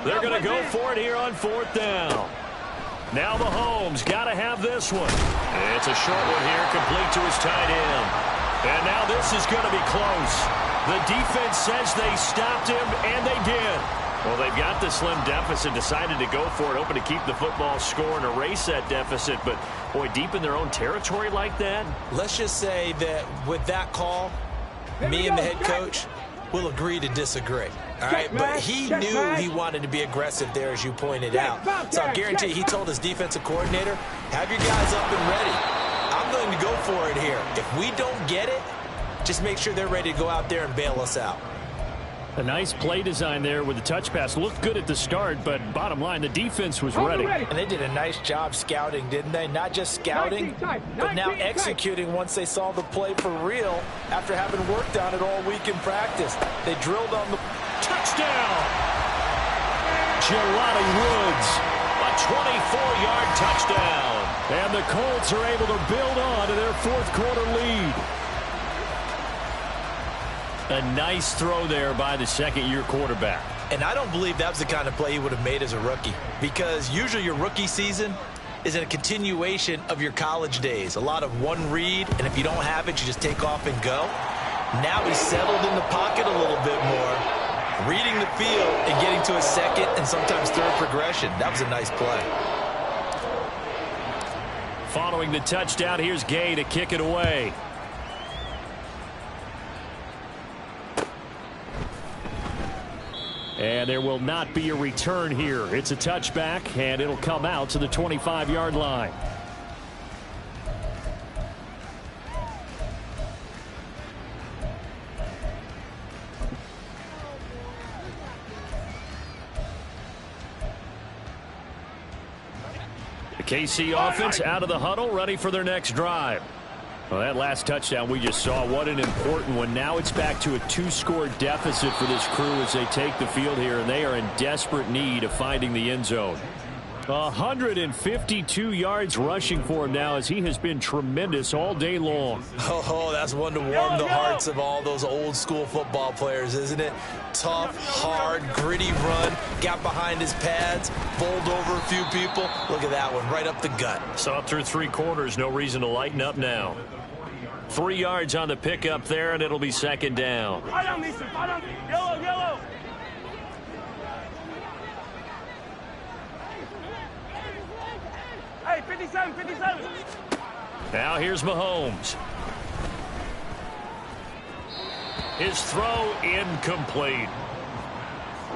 They're going to go for it here on 4th down. Now Mahomes got to have this one. It's a short one here, complete to his tight end. And now this is going to be close. The defense says they stopped him, and they did. Well, they've got the slim deficit, decided to go for it, hoping to keep the football score and erase that deficit. But, boy, deep in their own territory like that. Let's just say that with that call, me and the head coach will agree to disagree. All right, but he knew he wanted to be aggressive there, as you pointed out. So I guarantee he told his defensive coordinator, have your guys up and ready. I'm going to go for it here. If we don't get it, just make sure they're ready to go out there and bail us out. A nice play design there with the touch pass. Looked good at the start, but bottom line, the defense was ready. And they did a nice job scouting, didn't they? Not just scouting, but now executing once they saw the play for real after having worked on it all week in practice. They drilled on the touchdown. Jelani Woods, a 24-yard touchdown. And the Colts are able to build on to their 4th quarter lead. A nice throw there by the second-year quarterback. And I don't believe that was the kind of play he would have made as a rookie, because usually your rookie season is a continuation of your college days. A lot of one read, and if you don't have it, you just take off and go. Now he's settled in the pocket a little bit more, reading the field and getting to a second and sometimes third progression. That was a nice play. Following the touchdown, here's Gay to kick it away. And there will not be a return here. It's a touchback, and it'll come out to the 25-yard line. The KC offense out of the huddle, ready for their next drive. Well, that last touchdown we just saw, what an important one. Now it's back to a 2-score deficit for this crew as they take the field here, and they are in desperate need of finding the end zone. 152 yards rushing for him now, as he has been tremendous all day long. Oh, that's one to warm the hearts of all those old-school football players, isn't it? Tough, hard, gritty run, got behind his pads, bowled over a few people. Look at that one, right up the gut. Saw through 3 quarters, no reason to lighten up now. 3 yards on the pickup there, and it'll be 2nd down. Yellow. Hey, 57. Now here's Mahomes. His throw incomplete.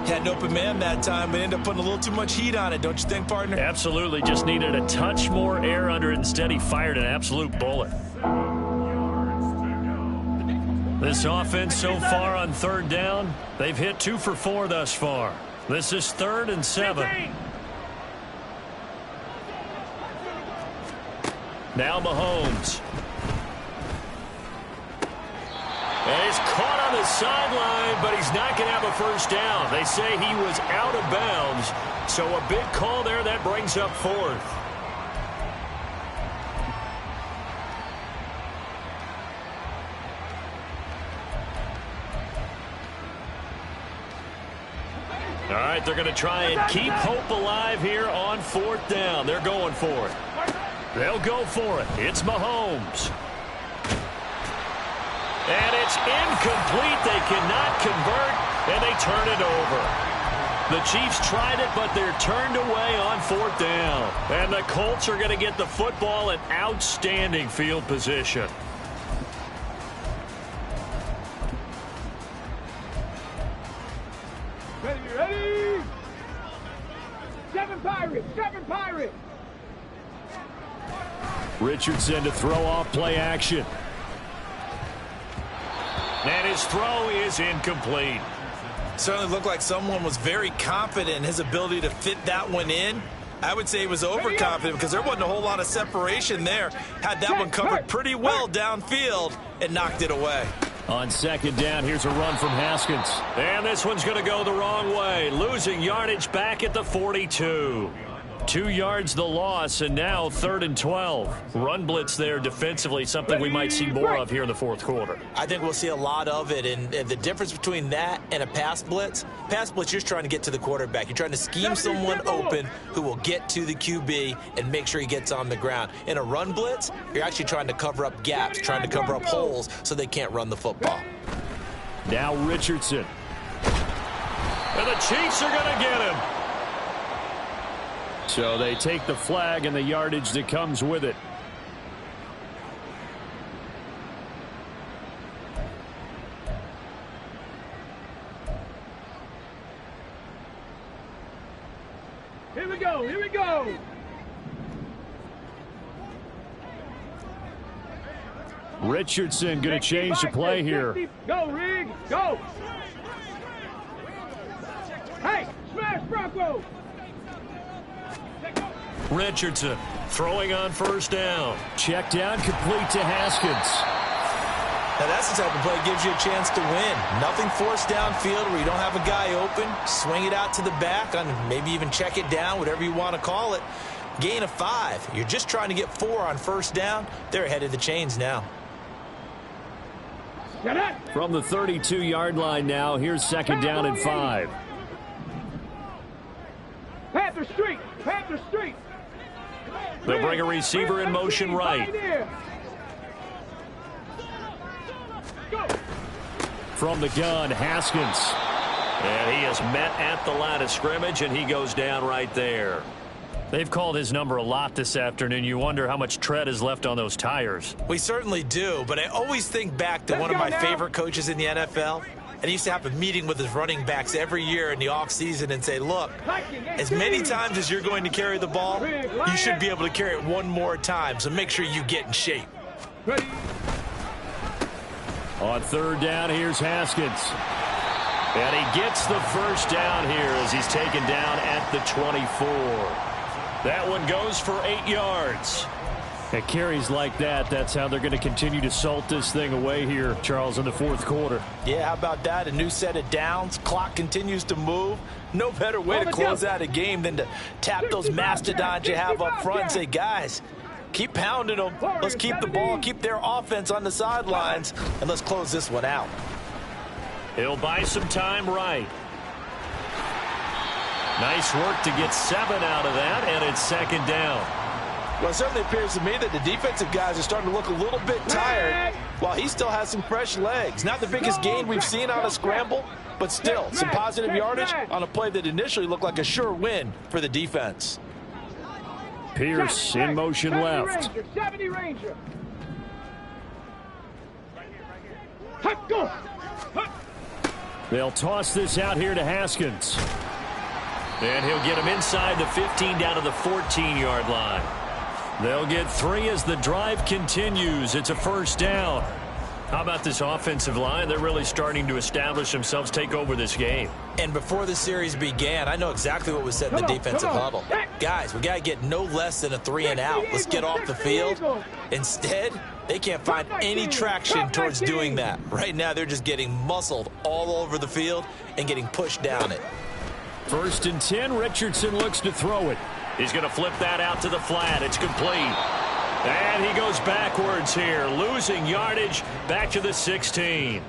Had an open man that time, but ended up putting a little too much heat on it, don't you think, partner? Absolutely, just needed a touch more air under it. Instead, he fired an absolute bullet. This offense so far on 3rd down, they've hit 2 for 4 thus far. This is 3rd and 7. Now Mahomes. And he's caught on the sideline, but he's not going to have a first down. They say he was out of bounds, so a big call there that brings up 4th. All right, they're going to try and keep hope alive here on 4th down. They're going for it. They'll go for it. It's Mahomes. And it's incomplete. They cannot convert, and they turn it over. The Chiefs tried it, but they're turned away on 4th down. And the Colts are going to get the football in outstanding field position. Ready? 7 Pirates. Richardson to throw off play action. And his throw is incomplete. Certainly looked like someone was very confident in his ability to fit that one in. I would say he was overconfident because there wasn't a whole lot of separation there. Had that one covered pretty well downfield and knocked it away. On 2nd down, here's a run from Haskins. And this one's going to go the wrong way, losing yardage back at the 42. 2 yards the loss, and now 3rd and 12. Run blitz there defensively, something we might see more of here in the fourth quarter. I think we'll see a lot of it, and the difference between that and a pass blitz, you're just trying to get to the quarterback. You're trying to scheme someone open who will get to the QB and make sure he gets on the ground. In a run blitz, you're actually trying to cover up gaps, trying to cover up holes so they can't run the football. Now Richardson. And the Chiefs are going to get him. So they take the flag and the yardage that comes with it. Here we go, here we go. Richardson going to change the play here. Go, Rig, go. Hey, smash Bronco. Richardson throwing on 1st down. Check down, complete to Haskins. Now that's the type of play that gives you a chance to win. Nothing forced downfield where you don't have a guy open. Swing it out to the back, and maybe even check it down, whatever you want to call it. Gain of 5. You're just trying to get 4 on 1st down. They're ahead of the chains now. From the 32-yard line now, here's 2nd down and 5. Panther Street, Panther Street. They'll bring a receiver in motion right. From the gun, Haskins. And he is met at the line of scrimmage, and he goes down right there. They've called his number a lot this afternoon. You wonder how much tread is left on those tires. We certainly do, but I always think back to one of my favorite coaches in the NFL. And he used to have a meeting with his running backs every year in the offseason and say, look, as many times as you're going to carry the ball, you should be able to carry it one more time, so make sure you get in shape. On 3rd down, here's Haskins. And he gets the 1st down here as he's taken down at the 24. That one goes for 8 yards. At carries like that, that's how they're going to continue to salt this thing away here, Charles, in the 4th quarter. Yeah, how about that? A new set of downs. Clock continues to move. No better way to close out a game than to tap those mastodons you have up front and say, guys, keep pounding them. Let's keep the ball, keep their offense on the sidelines, and let's close this one out. He'll buy some time right. Nice work to get 7 out of that, and it's 2nd down. Well, it certainly appears to me that the defensive guys are starting to look a little bit tired while he still has some fresh legs. Not the biggest gain we've seen on a scramble, but still some positive yardage on a play that initially looked like a sure win for the defense. Pierce in motion left. 70 Ranger. They'll toss this out here to Haskins. And he'll get him inside the 15 down to the 14-yard line. They'll get 3 as the drive continues. It's a 1st down. How about this offensive line? They're really starting to establish themselves, take over this game. And before the series began, I know exactly what was said in the defensive huddle. Guys, we got to get no less than a 3 and out. Let's get off the field. Instead, they can't find any traction towards doing that. Right now, they're just getting muscled all over the field and getting pushed down it. 1st and 10, Richardson looks to throw it. He's going to flip that out to the flat. It's complete. And he goes backwards here, losing yardage back to the 16.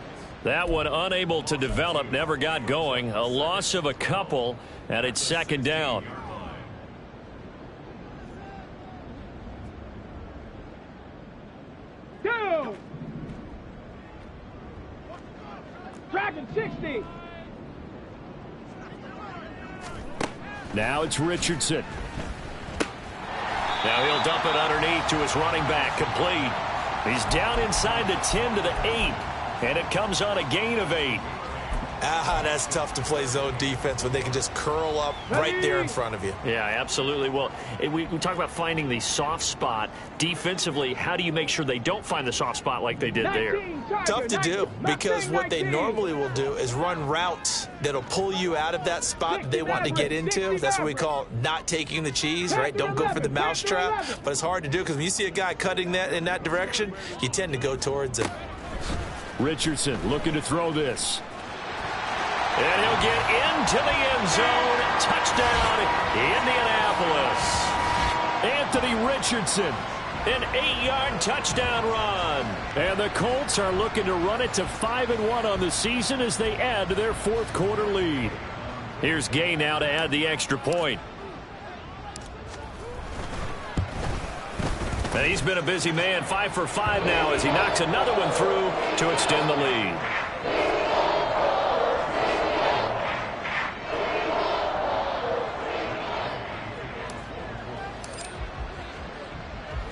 That one unable to develop, never got going. A loss of a couple, and it's 2nd down. Go! Dragon 60. Now it's Richardson. Now he'll dump it underneath to his running back, complete. He's down inside the 10 to the 8, and it comes on a gain of 8. That's tough to play zone defense when they can just curl up right there in front of you. Yeah, absolutely. Well, we talk about finding the soft spot. Defensively, how do you make sure they don't find the soft spot like they did there? Tough to do, because what they normally will do is run routes that'll pull you out of that spot that they want to get into. That's what we call not taking the cheese, right? Don't go for the mousetrap. But it's hard to do because when you see a guy cutting that in that direction, you tend to go towards him. Richardson looking to throw this. And he'll get into the end zone. Touchdown, Indianapolis. Anthony Richardson, an 8-yard touchdown run. And the Colts are looking to run it to 5-1 on the season as they add to their fourth quarter lead. Here's Gay now to add the extra point. And he's been a busy man, 5 for 5 now as he knocks another one through to extend the lead.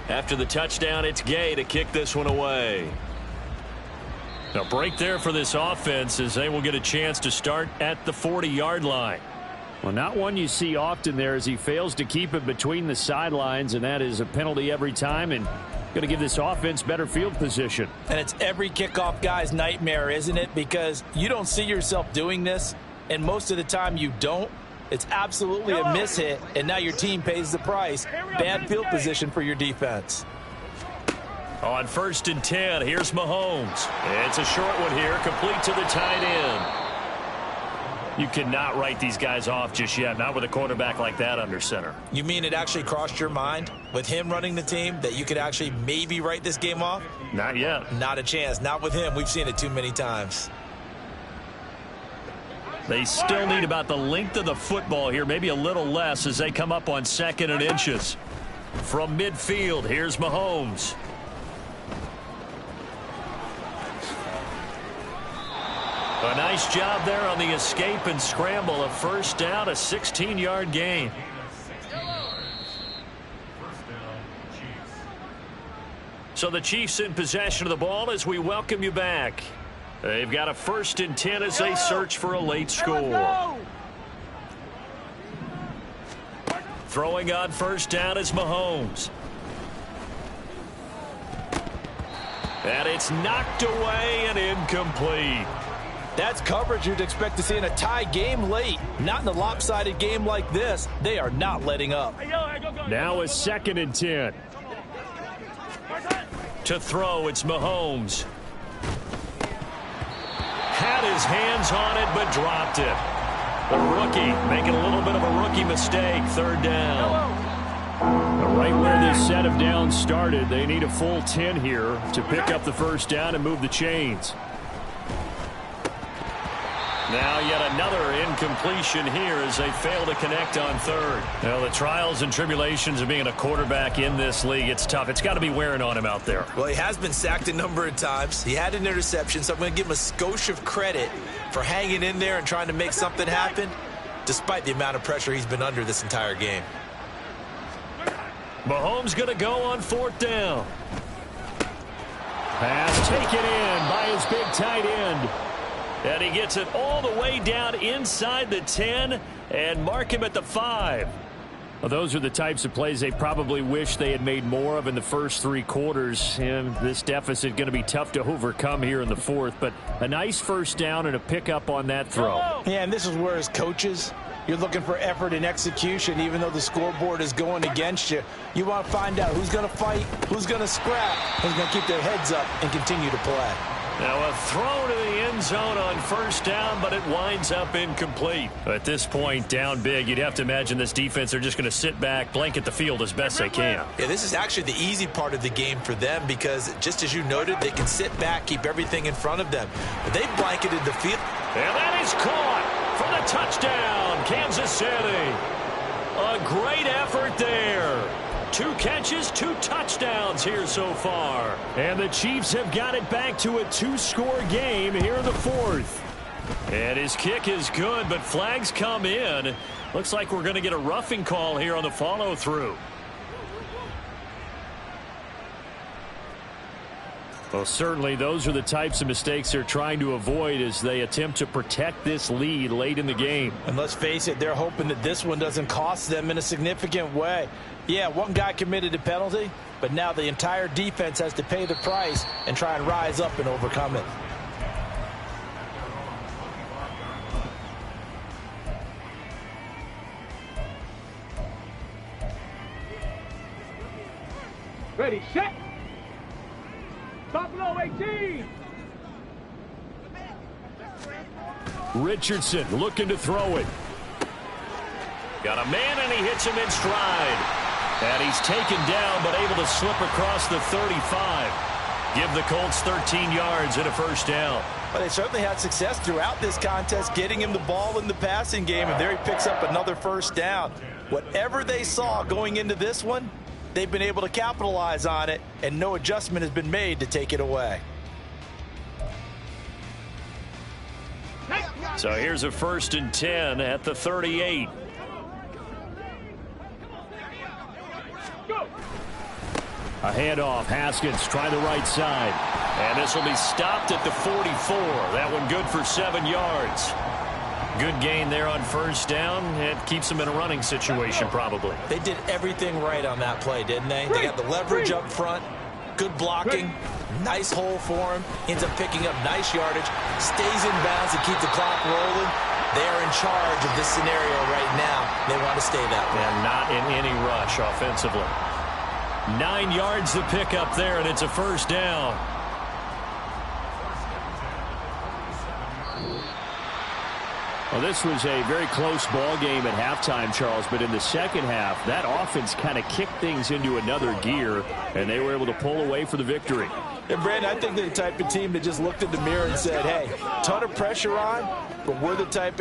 After the touchdown, it's Gay to kick this one away. A break there for this offense as they will get a chance to start at the 40-yard line. Well, not one you see often there as he fails to keep it between the sidelines, and that is a penalty every time and going to give this offense better field position. And it's every kickoff guy's nightmare, isn't it? Because you don't see yourself doing this, and most of the time you don't. It's absolutely a mishit, and now your team pays the price. Bad field position for your defense. On 1st and 10, here's Mahomes. It's a short one here, complete to the tight end. You cannot write these guys off just yet, not with a quarterback like that under center. You mean it actually crossed your mind with him running the team that you could actually maybe write this game off? Not yet. Not a chance. Not with him. We've seen it too many times. They still need about the length of the football here, maybe a little less as they come up on 2nd and inches. From midfield, here's Mahomes. A nice job there on the escape and scramble. A first down, a 16-yard gain. So the Chiefs in possession of the ball as we welcome you back. They've got a 1st and 10 as they search for a late score. Throwing on 1st down is Mahomes. And it's knocked away and incomplete. That's coverage you'd expect to see in a tie game late. Not in a lopsided game like this. They are not letting up. Now a 2nd and 10. To throw, it's Mahomes. Had his hands on it, but dropped it. The rookie making a little bit of a rookie mistake. 3rd down. Right where this set of downs started, they need a full 10 here to pick up the 1st down and move the chains. Now yet another incompletion here as they fail to connect on 3rd. Well, the trials and tribulations of being a quarterback in this league, it's tough. It's got to be wearing on him out there. Well, he has been sacked a number of times. He had an interception, so I'm going to give him a skosh of credit for hanging in there and trying to make something happen, despite the amount of pressure he's been under this entire game. Mahomes going to go on 4th down. Pass taken in by his big tight end. And he gets it all the way down inside the 10 and mark him at the 5. Well, those are the types of plays they probably wish they had made more of in the first 3 quarters. And this deficit going to be tough to overcome here in the 4th. But a nice 1st down and a pickup on that throw. Yeah, and this is where as coaches, you're looking for effort and execution. Even though the scoreboard is going against you, you want to find out who's going to fight, who's going to scrap, who's going to keep their heads up and continue to play. Now a throw to the end zone on 1st down, but it winds up incomplete. At this point, down big, you'd have to imagine this defense are just going to sit back, blanket the field as best they can. Yeah, this is actually the easy part of the game for them because, just as you noted, they can sit back, keep everything in front of them. But they blanketed the field. And that is caught for the touchdown, Kansas City. A great effort there. 2 catches, 2 touchdowns here so far. And the Chiefs have got it back to a 2-score game here in the 4th. And his kick is good, but flags come in. Looks like we're going to get a roughing call here on the follow-through. Well, certainly those are the types of mistakes they're trying to avoid as they attempt to protect this lead late in the game. And let's face it, they're hoping that this one doesn't cost them in a significant way. Yeah, one guy committed a penalty, but now the entire defense has to pay the price and try and rise up and overcome it. Ready, set. Stop below 18. Richardson looking to throw it. Got a man, and he hits him in stride. And he's taken down, but able to slip across the 35. Give the Colts 13 yards and a first down. Well, they certainly had success throughout this contest getting him the ball in the passing game, and there he picks up another first down. Whatever they saw going into this one, they've been able to capitalize on it, and no adjustment has been made to take it away. So here's a 1st and 10 at the 38. A handoff. Haskins try the right side. And this will be stopped at the 44. That one good for 7 yards. Good gain there on first down. It keeps them in a running situation probably. They did everything right on that play, didn't they? They got the leverage up front, good blocking, nice hole for him, ends up picking up nice yardage, stays in bounds to keep the clock rolling. They are in charge of this scenario right now. They want to stay that way. And not in any rush offensively. 9 yards to pick up there, and it's a first down. Well, this was a very close ball game at halftime, Charles, but in the second half, that offense kind of kicked things into another gear, and they were able to pull away for the victory. And, Brandon, I think they're the type of team that just looked in the mirror and said, hey, ton of pressure on, but we're the type of